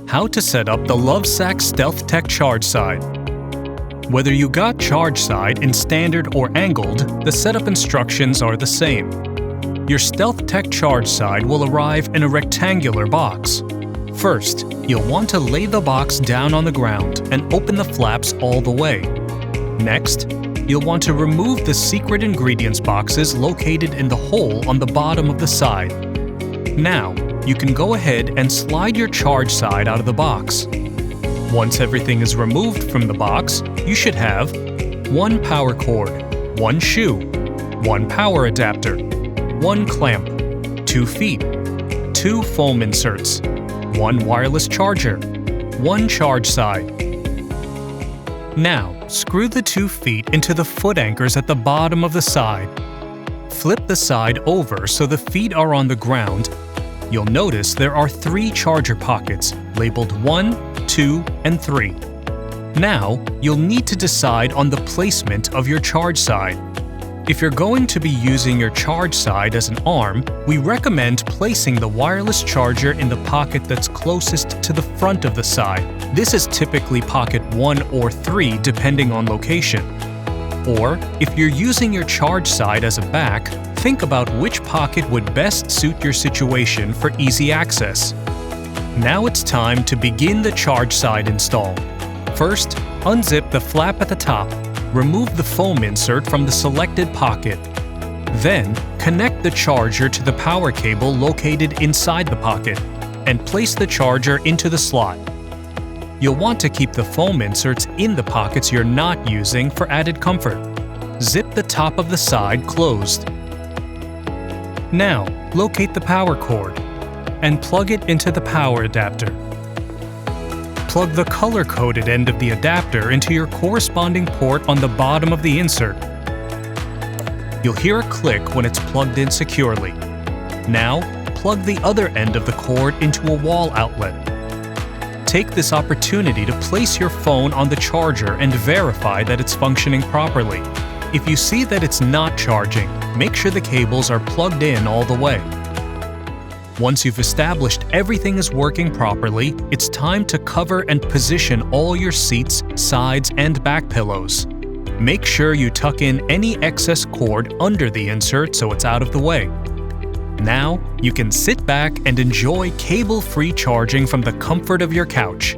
How to set up the Lovesac StealthTech Charge Side. Whether you got Charge Side in standard or angled, the setup instructions are the same. Your StealthTech Charge Side will arrive in a rectangular box. First, you'll want to lay the box down on the ground and open the flaps all the way. Next, you'll want to remove the secret ingredients boxes located in the hole on the bottom of the side. Now, you can go ahead and slide your charge side out of the box. Once everything is removed from the box, you should have one power cord, one shoe, one power adapter, one clamp, 2 feet, 2 foam inserts, one wireless charger, one charge side. Now, screw the 2 feet into the foot anchors at the bottom of the side. Flip the side over so the feet are on the ground. You'll notice there are 3 charger pockets, labeled 1, 2, and 3. Now, you'll need to decide on the placement of your charge side. If you're going to be using your charge side as an arm, we recommend placing the wireless charger in the pocket that's closest to the front of the side. This is typically pocket 1 or 3 depending on location. Or, if you're using your charge side as a back, think about which pocket would best suit your situation for easy access. Now it's time to begin the charge side install. First, unzip the flap at the top. Remove the foam insert from the selected pocket. Then, connect the charger to the power cable located inside the pocket, and place the charger into the slot. You'll want to keep the foam inserts in the pockets you're not using for added comfort. Zip the top of the side closed. Now, locate the power cord and plug it into the power adapter. Plug the color-coded end of the adapter into your corresponding port on the bottom of the insert. You'll hear a click when it's plugged in securely. Now, plug the other end of the cord into a wall outlet. Take this opportunity to place your phone on the charger and verify that it's functioning properly. If you see that it's not charging, make sure the cables are plugged in all the way. Once you've established everything is working properly, it's time to cover and position all your seats, sides, and back pillows. Make sure you tuck in any excess cord under the insert so it's out of the way. Now, you can sit back and enjoy cable-free charging from the comfort of your couch.